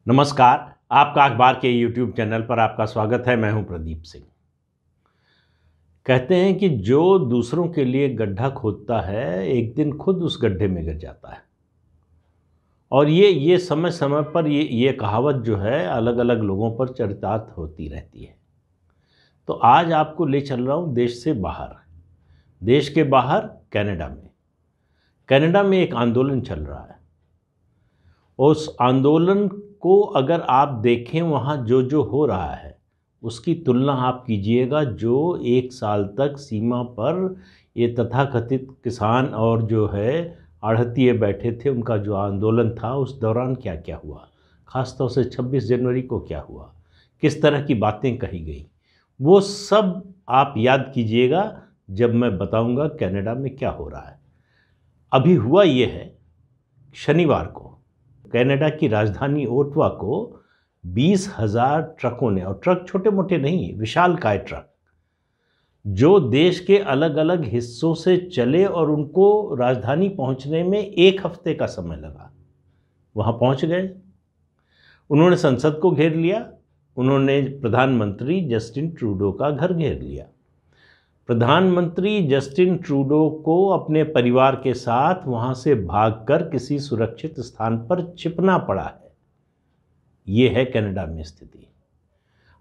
नमस्कार। आपका अखबार के यूट्यूब चैनल पर आपका स्वागत है। मैं हूं प्रदीप सिंह। कहते हैं कि जो दूसरों के लिए गड्ढा खोदता है एक दिन खुद उस गड्ढे में गिर जाता है। और ये समय समय पर ये कहावत जो है अलग अलग लोगों पर चरितार्थ होती रहती है। तो आज आपको ले चल रहा हूं देश से बाहर। देश के बाहर कनाडा में एक आंदोलन चल रहा है। उस आंदोलन को अगर आप देखें, वहाँ जो जो हो रहा है उसकी तुलना आप कीजिएगा जो एक साल तक सीमा पर ये तथाकथित किसान और जो है आढ़तिये बैठे थे, उनका जो आंदोलन था उस दौरान क्या क्या हुआ, ख़ासतौर से 26 जनवरी को क्या हुआ, किस तरह की बातें कही गई, वो सब आप याद कीजिएगा जब मैं बताऊंगा कनाडा में क्या हो रहा है। अभी हुआ ये है, शनिवार को कनाडा की राजधानी ओटावा को 20,000 ट्रकों ने, और ट्रक छोटे मोटे नहीं, विशालकाय ट्रक जो देश के अलग अलग हिस्सों से चले और उनको राजधानी पहुंचने में 1 हफ्ते का समय लगा, वहां पहुंच गए। उन्होंने संसद को घेर लिया, उन्होंने प्रधानमंत्री जस्टिन ट्रूडो का घर घेर लिया। प्रधानमंत्री जस्टिन ट्रूडो को अपने परिवार के साथ वहां से भागकर किसी सुरक्षित स्थान पर छिपना पड़ा है। ये है कनाडा में स्थिति।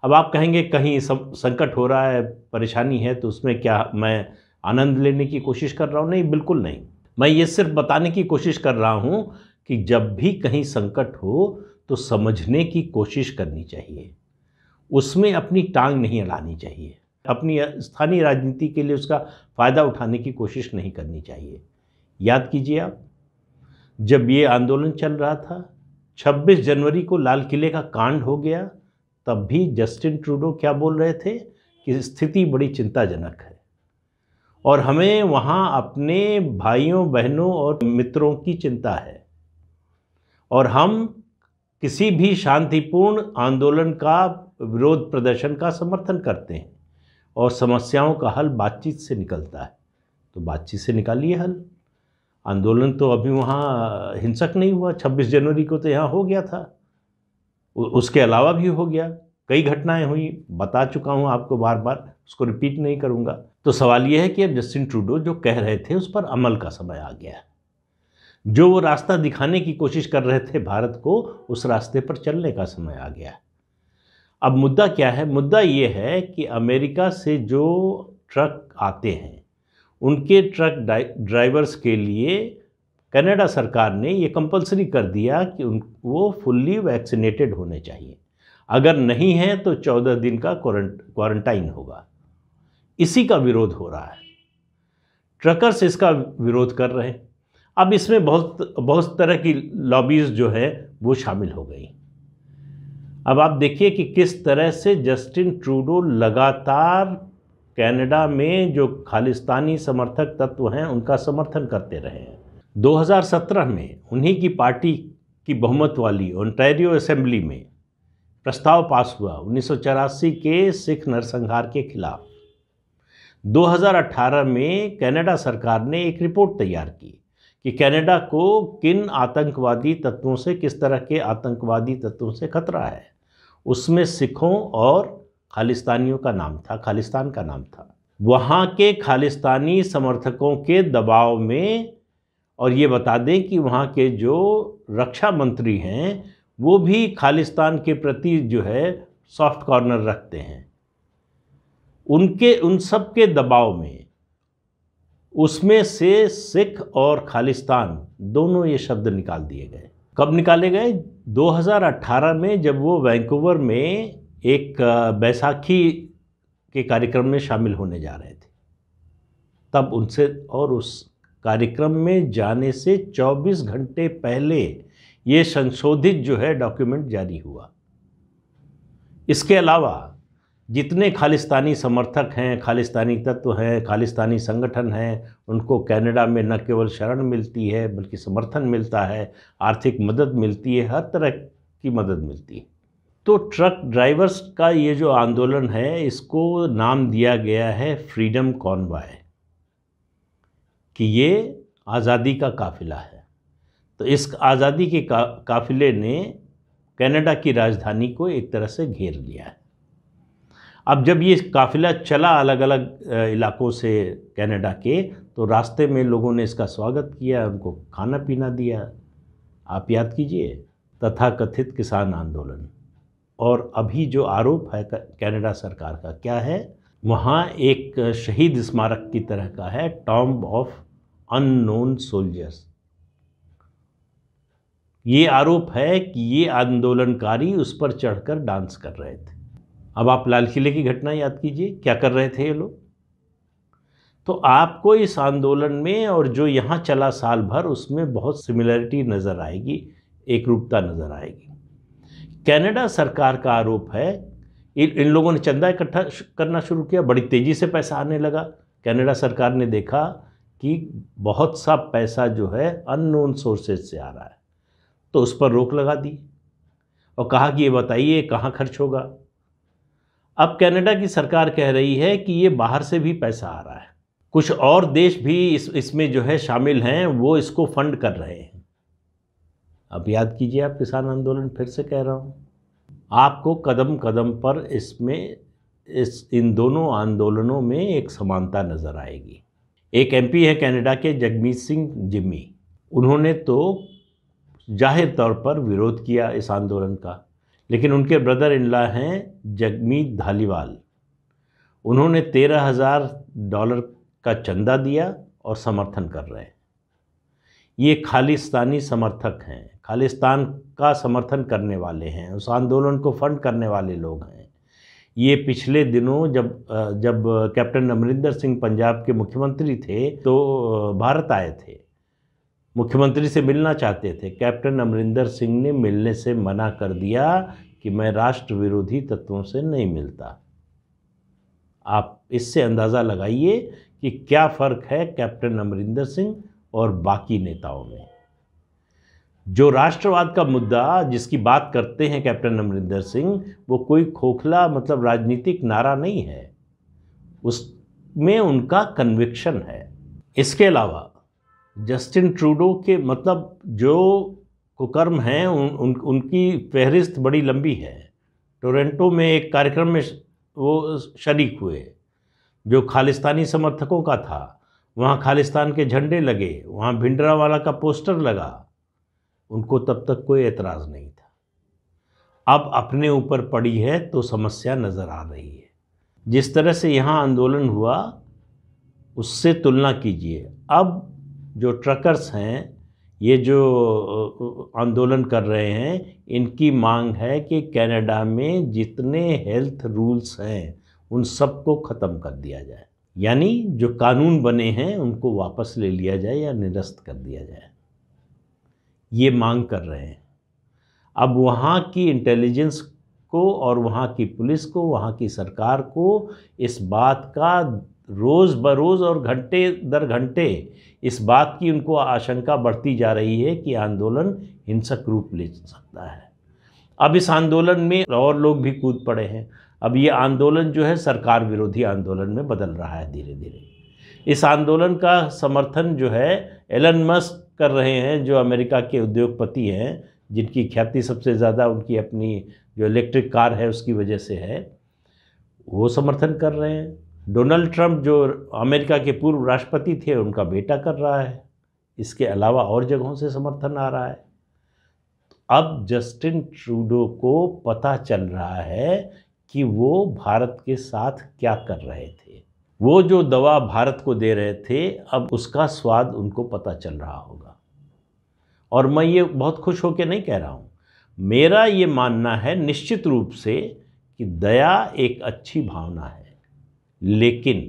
अब आप कहेंगे कहीं संकट हो रहा है, परेशानी है, तो उसमें क्या मैं आनंद लेने की कोशिश कर रहा हूँ? नहीं, बिल्कुल नहीं। मैं ये सिर्फ बताने की कोशिश कर रहा हूँ कि जब भी कहीं संकट हो तो समझने की कोशिश करनी चाहिए, उसमें अपनी टांग नहीं अड़ानी चाहिए, अपनी स्थानीय राजनीति के लिए उसका फ़ायदा उठाने की कोशिश नहीं करनी चाहिए। याद कीजिए आप, जब ये आंदोलन चल रहा था, 26 जनवरी को लाल किले का कांड हो गया, तब भी जस्टिन ट्रूडो क्या बोल रहे थे कि स्थिति बड़ी चिंताजनक है और हमें वहाँ अपने भाइयों बहनों और मित्रों की चिंता है और हम किसी भी शांतिपूर्ण आंदोलन का, विरोध प्रदर्शन का समर्थन करते हैं और समस्याओं का हल बातचीत से निकलता है। तो बातचीत से निकालिए हल। आंदोलन तो अभी वहाँ हिंसक नहीं हुआ, 26 जनवरी को तो यहाँ हो गया था, उसके अलावा भी हो गया, कई घटनाएं हुई, बता चुका हूँ आपको बार बार, उसको रिपीट नहीं करूँगा। तो सवाल यह है कि अब जस्टिन ट्रूडो जो कह रहे थे उस पर अमल का समय आ गया है। जो वो रास्ता दिखाने की कोशिश कर रहे थे भारत को, उस रास्ते पर चलने का समय आ गया है। अब मुद्दा क्या है? मुद्दा ये है कि अमेरिका से जो ट्रक आते हैं उनके ट्रक ड्राइवर्स के लिए कनाडा सरकार ने ये कंपलसरी कर दिया कि वो फुल्ली वैक्सीनेटेड होने चाहिए। अगर नहीं है तो 14 दिन का क्वारंटाइन होगा। इसी का विरोध हो रहा है, ट्रकर्स इसका विरोध कर रहे हैं। अब इसमें बहुत तरह की लॉबीज जो है वो शामिल हो गई। अब आप देखिए कि किस तरह से जस्टिन ट्रूडो लगातार कनाडा में जो खालिस्तानी समर्थक तत्व हैं उनका समर्थन करते रहे हैं। 2017 में उन्हीं की पार्टी की बहुमत वाली ओंटारियो असेंबली में प्रस्ताव पास हुआ 1984 के सिख नरसंहार के खिलाफ। 2018 में कनाडा सरकार ने एक रिपोर्ट तैयार की कि कनाडा को किन आतंकवादी तत्वों से, किस तरह के आतंकवादी तत्वों से खतरा है। उसमें सिखों और खालिस्तानियों का नाम था, खालिस्तान का नाम था। वहाँ के खालिस्तानी समर्थकों के दबाव में, और ये बता दें कि वहाँ के जो रक्षा मंत्री हैं वो भी खालिस्तान के प्रति जो है सॉफ्ट कॉर्नर रखते हैं, उन सब के दबाव में उसमें से सिख और खालिस्तान दोनों ये शब्द निकाल दिए गए। कब निकाले गए? 2018 में, जब वो वैंकूवर में एक बैसाखी के कार्यक्रम में शामिल होने जा रहे थे, तब उनसे, और उस कार्यक्रम में जाने से 24 घंटे पहले ये संशोधित जो है डॉक्यूमेंट जारी हुआ। इसके अलावा जितने खालिस्तानी समर्थक हैं, खालिस्तानी तत्व हैं, खालिस्तानी संगठन हैं, उनको कनाडा में न केवल शरण मिलती है बल्कि समर्थन मिलता है, आर्थिक मदद मिलती है, हर तरह की मदद मिलती है। तो ट्रक ड्राइवर्स का ये जो आंदोलन है, इसको नाम दिया गया है फ्रीडम कॉन्वॉय, कि ये आज़ादी का काफिला है। तो इस आज़ादी के काफिले ने कनाडा की राजधानी को एक तरह से घेर लिया है। अब जब ये काफिला चला अलग अलग इलाकों से कनाडा के, तो रास्ते में लोगों ने इसका स्वागत किया, उनको खाना पीना दिया। आप याद कीजिए तथाकथित किसान आंदोलन। और अभी जो आरोप है कनाडा सरकार का क्या है, वहाँ एक शहीद स्मारक की तरह का है, टॉम्ब ऑफ अननोन सोल्जर्स। ये आरोप है कि ये आंदोलनकारी उस पर चढ़कर डांस कर रहे थे। अब आप लाल किले की घटना याद कीजिए, क्या कर रहे थे ये लोग। तो आपको इस आंदोलन में और जो यहाँ चला साल भर, उसमें बहुत सिमिलरिटी नज़र आएगी, एक रूपता नज़र आएगी। कनाडा सरकार का आरोप है इन लोगों ने चंदा इकट्ठा करना शुरू किया, बड़ी तेज़ी से पैसा आने लगा। कनाडा सरकार ने देखा कि बहुत सा पैसा जो है अननोन सोर्सेज से आ रहा है, तो उस पर रोक लगा दी और कहा कि ये बताइए कहाँ खर्च होगा। अब कनाडा की सरकार कह रही है कि ये बाहर से भी पैसा आ रहा है, कुछ और देश भी इसमें जो है शामिल हैं, वो इसको फंड कर रहे हैं। अब याद कीजिए आप किसान आंदोलन, फिर से कह रहा हूँ, आपको कदम कदम पर इसमें इन दोनों आंदोलनों में एक समानता नज़र आएगी। एक एमपी है कनाडा के, जगमीत सिंह जिम्मी, उन्होंने तो जाहिर तौर पर विरोध किया इस आंदोलन का, लेकिन उनके ब्रदर इन लॉ हैं जगमीत धालीवाल, उन्होंने $13,000 का चंदा दिया और समर्थन कर रहे हैं। ये खालिस्तानी समर्थक हैं, खालिस्तान का समर्थन करने वाले हैं, उस आंदोलन को फंड करने वाले लोग हैं। ये पिछले दिनों जब कैप्टन अमरिंदर सिंह पंजाब के मुख्यमंत्री थे, तो भारत आए थे, मुख्यमंत्री से मिलना चाहते थे। कैप्टन अमरिंदर सिंह ने मिलने से मना कर दिया कि मैं राष्ट्र विरोधी तत्वों से नहीं मिलता। आप इससे अंदाज़ा लगाइए कि क्या फ़र्क है कैप्टन अमरिंदर सिंह और बाकी नेताओं में। जो राष्ट्रवाद का मुद्दा जिसकी बात करते हैं कैप्टन अमरिंदर सिंह, वो कोई खोखला मतलब राजनीतिक नारा नहीं है, उसमें उनका कन्विक्शन है। इसके अलावा जस्टिन ट्रूडो के मतलब जो कुकर्म हैं उनकी फहरिस्त बड़ी लंबी है। टोरंटो में एक कार्यक्रम में वो शरीक हुए जो खालिस्तानी समर्थकों का था, वहाँ खालिस्तान के झंडे लगे, वहाँ भिंडरावाला का पोस्टर लगा, उनको तब तक कोई एतराज़ नहीं था। अब अपने ऊपर पड़ी है तो समस्या नज़र आ रही है। जिस तरह से यहाँ आंदोलन हुआ उससे तुलना कीजिए। अब जो ट्रकर्स हैं, ये जो आंदोलन कर रहे हैं, इनकी मांग है कि कनाडा में जितने हेल्थ रूल्स हैं उन सबको ख़त्म कर दिया जाए, यानी जो कानून बने हैं उनको वापस ले लिया जाए या निरस्त कर दिया जाए। ये मांग कर रहे हैं। अब वहाँ की इंटेलिजेंस को और वहाँ की पुलिस को, वहाँ की सरकार को इस बात का रोज़ बरोज़ और घंटे दर घंटे इस बात की उनको आशंका बढ़ती जा रही है कि आंदोलन हिंसक रूप ले सकता है। अब इस आंदोलन में और लोग भी कूद पड़े हैं। अब ये आंदोलन जो है सरकार विरोधी आंदोलन में बदल रहा है धीरे धीरे। इस आंदोलन का समर्थन जो है एलन मस्क कर रहे हैं, जो अमेरिका के उद्योगपति हैं, जिनकी ख्याति सबसे ज़्यादा उनकी अपनी जो इलेक्ट्रिक कार है उसकी वजह से है, वो समर्थन कर रहे हैं। डोनाल्ड ट्रंप जो अमेरिका के पूर्व राष्ट्रपति थे, उनका बेटा कर रहा है। इसके अलावा और जगहों से समर्थन आ रहा है। अब जस्टिन ट्रूडो को पता चल रहा है कि वो भारत के साथ क्या कर रहे थे। वो जो दवा भारत को दे रहे थे, अब उसका स्वाद उनको पता चल रहा होगा। और मैं ये बहुत खुश होकर नहीं कह रहा हूँ, मेरा ये मानना है निश्चित रूप से कि दया एक अच्छी भावना है, लेकिन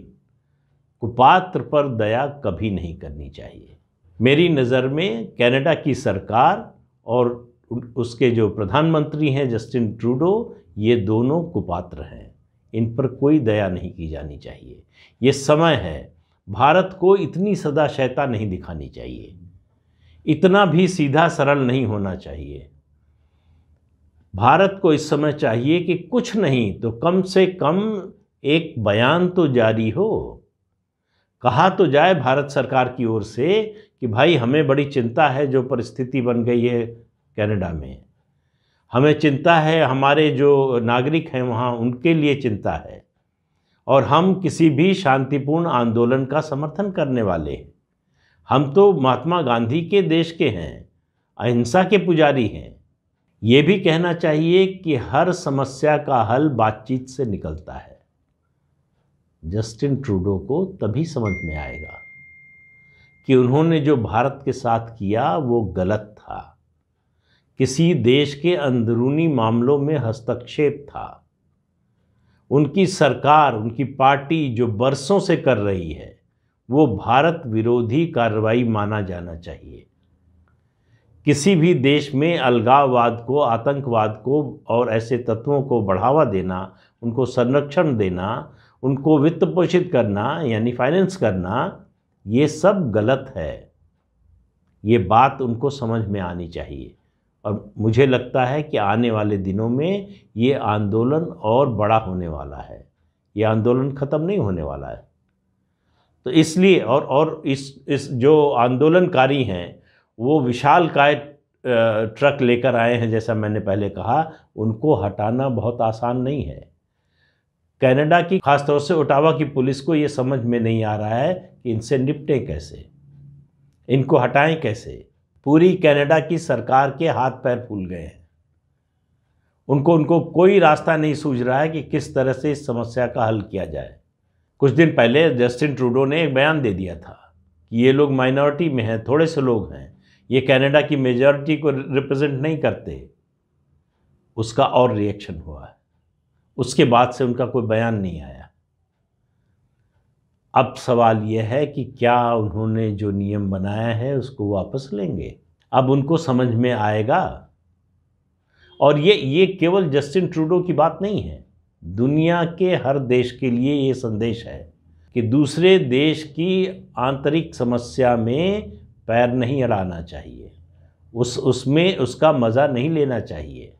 कुपात्र पर दया कभी नहीं करनी चाहिए। मेरी नज़र में कनाडा की सरकार और उसके जो प्रधानमंत्री हैं जस्टिन ट्रूडो, ये दोनों कुपात्र हैं। इन पर कोई दया नहीं की जानी चाहिए। ये समय है, भारत को इतनी सदा शैतान नहीं दिखानी चाहिए, इतना भी सीधा सरल नहीं होना चाहिए। भारत को इस समय चाहिए कि कुछ नहीं तो कम से कम एक बयान तो जारी हो, कहा तो जाए भारत सरकार की ओर से कि भाई हमें बड़ी चिंता है जो परिस्थिति बन गई है कनाडा में, हमें चिंता है, हमारे जो नागरिक हैं वहाँ उनके लिए चिंता है, और हम किसी भी शांतिपूर्ण आंदोलन का समर्थन करने वाले हैं। हम तो महात्मा गांधी के देश के हैं, अहिंसा के पुजारी हैं। ये भी कहना चाहिए कि हर समस्या का हल बातचीत से निकलता है। जस्टिन ट्रूडो को तभी समझ में आएगा कि उन्होंने जो भारत के साथ किया वो गलत था, किसी देश के अंदरूनी मामलों में हस्तक्षेप था। उनकी सरकार, उनकी पार्टी जो बरसों से कर रही है वो भारत विरोधी कार्रवाई माना जाना चाहिए। किसी भी देश में अलगाववाद को, आतंकवाद को और ऐसे तत्वों को बढ़ावा देना, उनको संरक्षण देना, उनको वित्त पोषित करना यानी फाइनेंस करना, ये सब गलत है। ये बात उनको समझ में आनी चाहिए। और मुझे लगता है कि आने वाले दिनों में ये आंदोलन और बड़ा होने वाला है, ये आंदोलन ख़त्म नहीं होने वाला है। तो इसलिए और इस जो आंदोलनकारी हैं वो विशालकाय ट्रक लेकर आए हैं, जैसा मैंने पहले कहा, उनको हटाना बहुत आसान नहीं है। कनाडा की, खासतौर से ओटावा की पुलिस को ये समझ में नहीं आ रहा है कि इनसे निपटें कैसे, इनको हटाएं कैसे। पूरी कनाडा की सरकार के हाथ पैर फूल गए हैं। उनको कोई रास्ता नहीं सूझ रहा है कि किस तरह से इस समस्या का हल किया जाए। कुछ दिन पहले जस्टिन ट्रूडो ने एक बयान दे दिया था कि ये लोग माइनॉरिटी में हैं, थोड़े से लोग हैं, ये कनाडा की मेजॉरिटी को रिप्रेजेंट नहीं करते। उसका और रिएक्शन हुआ है, उसके बाद से उनका कोई बयान नहीं आया। अब सवाल यह है कि क्या उन्होंने जो नियम बनाया है उसको वापस लेंगे? अब उनको समझ में आएगा। और ये केवल जस्टिन ट्रूडो की बात नहीं है, दुनिया के हर देश के लिए ये संदेश है कि दूसरे देश की आंतरिक समस्या में पैर नहीं अड़ाना चाहिए, उसमें उसका मज़ा नहीं लेना चाहिए,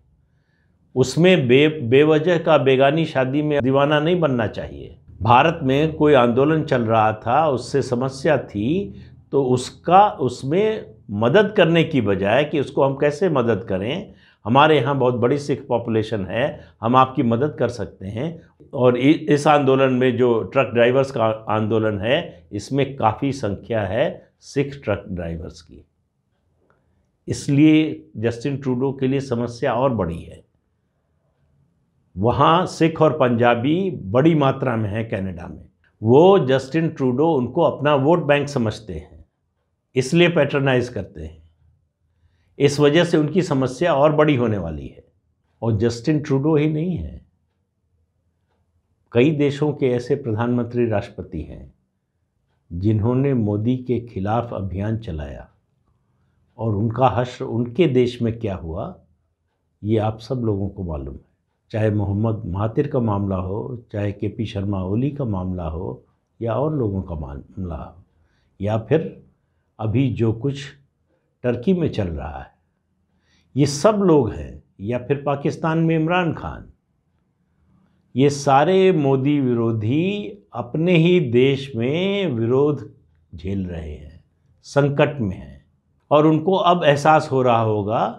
उसमें बेवजह का बेगानी शादी में दीवाना नहीं बनना चाहिए। भारत में कोई आंदोलन चल रहा था, उससे समस्या थी, तो उसमें मदद करने की बजाय कि उसको हम कैसे मदद करें, हमारे यहाँ बहुत बड़ी सिख पॉपुलेशन है, हम आपकी मदद कर सकते हैं। और इस आंदोलन में जो ट्रक ड्राइवर्स का आंदोलन है, इसमें काफ़ी संख्या है सिख ट्रक ड्राइवर्स की। इसलिए जस्टिन ट्रूडो के लिए समस्या और बड़ी है। वहाँ सिख और पंजाबी बड़ी मात्रा में है कनाडा में। वो जस्टिन ट्रूडो उनको अपना वोट बैंक समझते हैं, इसलिए पैट्रनाइज करते हैं। इस वजह से उनकी समस्या और बड़ी होने वाली है। और जस्टिन ट्रूडो ही नहीं है, कई देशों के ऐसे प्रधानमंत्री, राष्ट्रपति हैं जिन्होंने मोदी के खिलाफ अभियान चलाया, और उनका हश्र उनके देश में क्या हुआ ये आप सब लोगों को मालूम है। चाहे मोहम्मद महातिर का मामला हो, चाहे केपी शर्मा ओली का मामला हो, या और लोगों का मामला हो, या फिर अभी जो कुछ टर्की में चल रहा है, ये सब लोग हैं, या फिर पाकिस्तान में इमरान खान, ये सारे मोदी विरोधी अपने ही देश में विरोध झेल रहे हैं, संकट में हैं, और उनको अब एहसास हो रहा होगा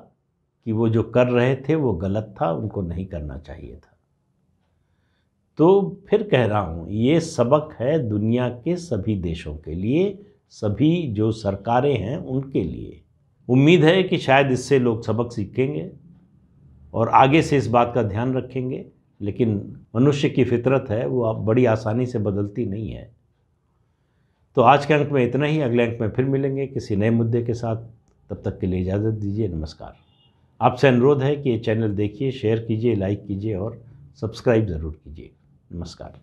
कि वो जो कर रहे थे वो गलत था, उनको नहीं करना चाहिए था। तो फिर कह रहा हूँ, ये सबक है दुनिया के सभी देशों के लिए, सभी जो सरकारें हैं उनके लिए। उम्मीद है कि शायद इससे लोग सबक सीखेंगे और आगे से इस बात का ध्यान रखेंगे। लेकिन मनुष्य की फितरत है, वो अब बड़ी आसानी से बदलती नहीं है। तो आज के अंक में इतना ही, अगले अंक में फिर मिलेंगे किसी नए मुद्दे के साथ। तब तक के लिए इजाज़त दीजिए, नमस्कार। आपसे अनुरोध है कि ये चैनल देखिए, शेयर कीजिए, लाइक कीजिए और सब्सक्राइब ज़रूर कीजिए। नमस्कार।